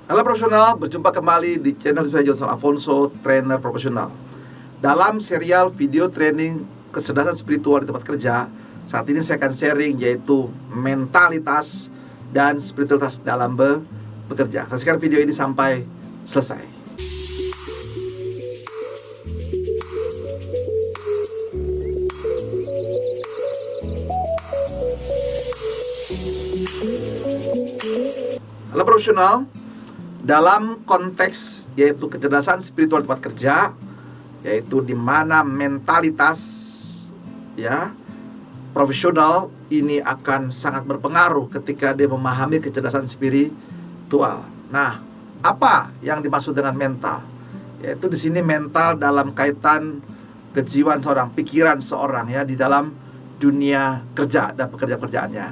Halo profesional, berjumpa kembali di channel saya Johnson Afonso, trainer profesional. Dalam serial video training kecerdasan spiritual di tempat kerja, saat ini saya akan sharing yaitu mentalitas dan spiritualitas dalam bekerja. Saksikan video ini sampai selesai. Halo profesional, dalam konteks yaitu kecerdasan spiritual di tempat kerja, yaitu di mana mentalitas profesional ini akan sangat berpengaruh ketika dia memahami kecerdasan spiritual. Nah, apa yang dimaksud dengan mental? Yaitu di sini mental dalam kaitan kejiwaan seorang, pikiran seorang di dalam dunia kerja dan pekerjaan-pekerjaannya.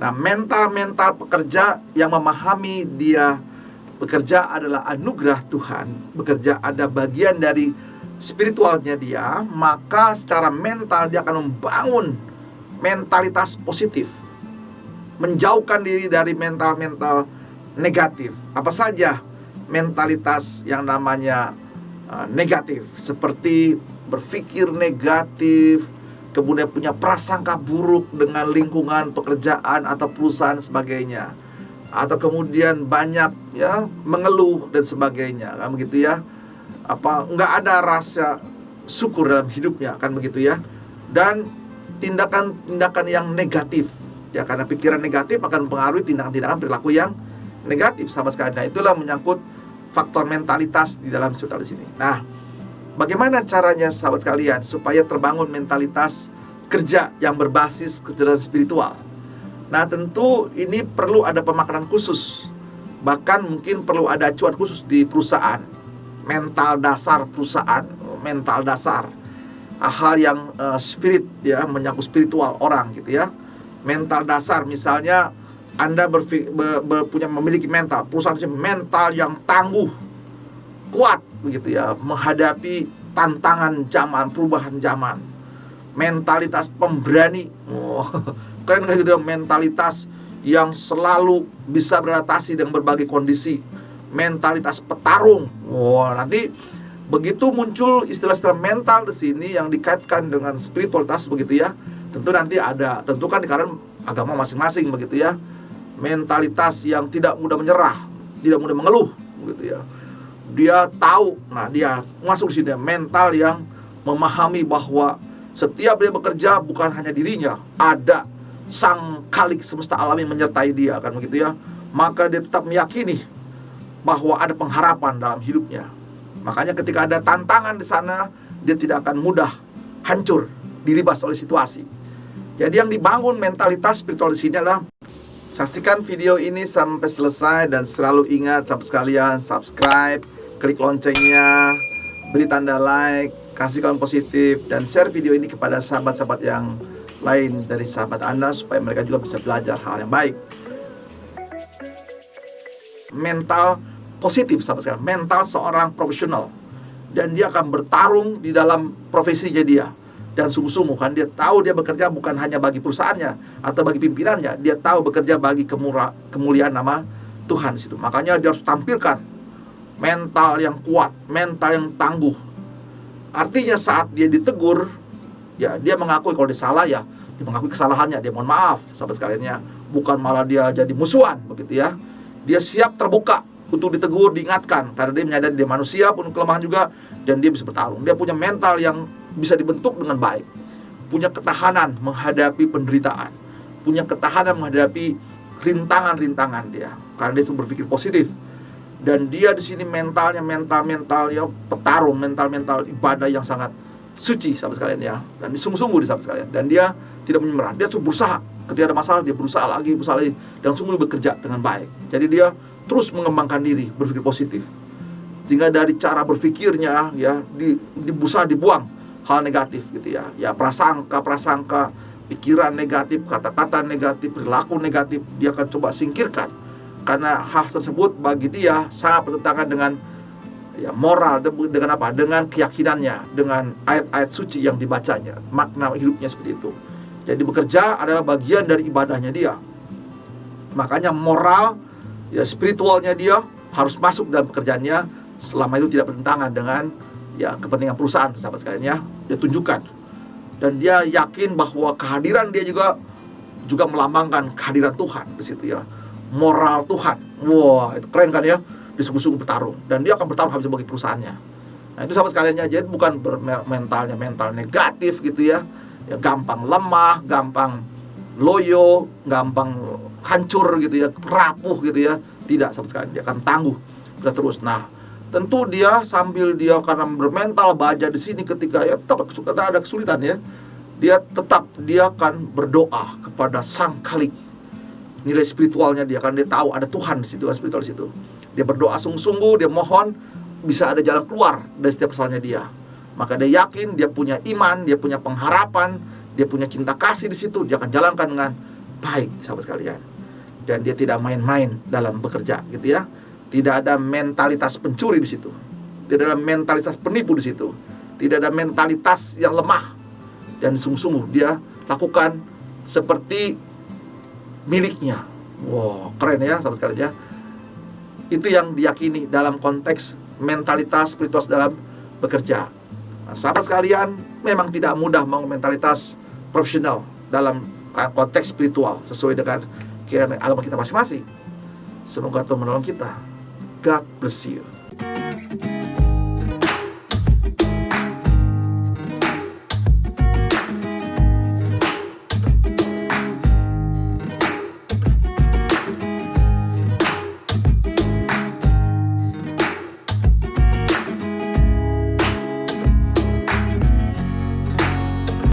Nah, mental pekerja yang memahami dia bekerja adalah anugerah Tuhan, bekerja ada bagian dari spiritualnya dia, maka secara mental dia akan membangun mentalitas positif, menjauhkan diri dari mental negatif. Apa saja mentalitas yang namanya negatif, seperti berpikir negatif, kemudian punya prasangka buruk dengan lingkungan pekerjaan atau perusahaan sebagainya, atau kemudian banyak mengeluh dan sebagainya, kan begitu ya. Nggak ada rasa syukur dalam hidupnya, kan begitu ya. Dan tindakan yang negatif, karena pikiran negatif akan mempengaruhi tindakan perilaku yang negatif, sahabat sekalian. Nah, itulah menyangkut faktor mentalitas di dalam spiritual di sini. Nah, bagaimana caranya sahabat sekalian supaya terbangun mentalitas kerja yang berbasis kecerdasan spiritual? Nah, tentu ini perlu ada pemakaran khusus. Bahkan mungkin perlu ada acuan khusus di perusahaan. Mental dasar perusahaan, mental dasar. Hal yang spirit menyangkut spiritual orang gitu ya. Mental dasar, misalnya Anda memiliki mental, perusahaan mental yang tangguh, kuat begitu ya, menghadapi tantangan zaman, perubahan zaman. Mentalitas pemberani. Keren kan gitu, mentalitas yang selalu bisa beradaptasi dengan berbagai kondisi. Mentalitas petarung. Nanti begitu muncul istilah-istilah mental di sini yang dikaitkan dengan spiritualitas begitu ya. Tentu nanti ada, tentu kan karena agama masing-masing begitu ya. Mentalitas yang tidak mudah menyerah, tidak mudah mengeluh begitu ya. Dia tahu, dia masuk di sini mental yang memahami bahwa setiap dia bekerja bukan hanya dirinya, ada sang khalik semesta alam yang menyertai dia, kan begitu ya. Maka dia tetap meyakini bahwa ada pengharapan dalam hidupnya. Makanya ketika ada tantangan di sana, dia tidak akan mudah hancur, diribas oleh situasi. Jadi yang dibangun mentalitas spiritual di sini adalah, saksikan video ini sampai selesai dan selalu ingat sahabat sekalian, subscribe, klik loncengnya, beri tanda like, kasih komen positif, dan share video ini kepada sahabat-sahabat yang lain dari sahabat Anda supaya mereka juga bisa belajar hal yang baik. Mental positif, sahabat sekalian, mental seorang profesional, dan dia akan bertarung di dalam profesinya dia dan sungguh-sungguh, kan dia tahu dia bekerja bukan hanya bagi perusahaannya atau bagi pimpinannya, dia tahu bekerja bagi kemuliaan nama Tuhan di situ. Makanya dia harus tampilkan mental yang kuat, mental yang tangguh. Artinya saat dia ditegur, dia mengakui kalau dia salah, dia mengakui kesalahannya, dia mohon maaf, sahabat sekalian, bukan malah dia jadi musuhan begitu ya. Dia siap terbuka untuk ditegur, diingatkan, karena dia menyadari dia manusia, penuh kelemahan juga, dan dia bisa bertarung. Dia punya mental yang bisa dibentuk dengan baik, punya ketahanan menghadapi penderitaan, punya ketahanan menghadapi rintangan-rintangan dia, karena dia itu berpikir positif. Dan dia di sini mentalnya mental petarung, mental ibadah yang sangat suci, sahabat sekalian ya. Dan disungguh-sungguh di sahabat sekalian. Dan dia tidak menyerah. Dia terus berusaha. Ketika ada masalah dia berusaha lagi, dan sungguh bekerja dengan baik. Jadi dia terus mengembangkan diri, berpikir positif. Sehingga dari cara berpikirnya berusaha dibuang hal negatif gitu ya. Ya, prasangka, pikiran negatif, kata-kata negatif, perilaku negatif, dia akan coba singkirkan. Karena hal tersebut bagi dia sangat bertentangan dengan moral, dengan apa? Dengan keyakinannya, dengan ayat-ayat suci yang dibacanya, makna hidupnya seperti itu. Jadi bekerja adalah bagian dari ibadahnya dia. Makanya moral, spiritualnya dia harus masuk dalam pekerjaannya selama itu tidak bertentangan dengan ya kepentingan perusahaan, sahabat sekalian ya. Dia tunjukkan, dan dia yakin bahwa kehadiran dia juga melambangkan kehadiran Tuhan di situ ya, moral Tuhan. Wah, itu keren kan ya, dia sungguh-sungguh bertarung, dan dia akan bertarung habis bagi perusahaannya. Nah itu sahabat sekalian ya, jadi bukan mental negatif gitu ya, ya gampang lemah, gampang loyo, gampang hancur gitu ya, rapuh gitu ya. Tidak, sahabat sekalian, dia akan tangguh, bisa terus. Nah, tentu dia sambil dia karena bermental baja di sini, ketika ya tetap ada kesulitan ya, dia akan berdoa kepada Sang Khalik. Nilai spiritualnya dia, kan dia tahu ada Tuhan di situ, spiritual di situ. Dia berdoa sungguh-sungguh, dia mohon bisa ada jalan keluar dari setiap persoalannya dia. Maka dia yakin, dia punya iman, dia punya pengharapan, dia punya cinta kasih di situ, dia akan jalankan dengan baik, sahabat sekalian. Dan dia tidak main-main dalam bekerja gitu ya. Tidak ada mentalitas pencuri di situ. Tidak ada mentalitas penipu di situ. Tidak ada mentalitas yang lemah. Dan sungguh-sungguh dia lakukan seperti miliknya. Wow, keren ya sahabat sekalian ya. Itu yang diyakini dalam konteks mentalitas spiritual dalam bekerja. Nah, sahabat sekalian, memang tidak mudah membangun mentalitas profesional dalam konteks spiritual sesuai dengan agama kita masing-masing. Semoga Tuhan menolong kita. God bless you.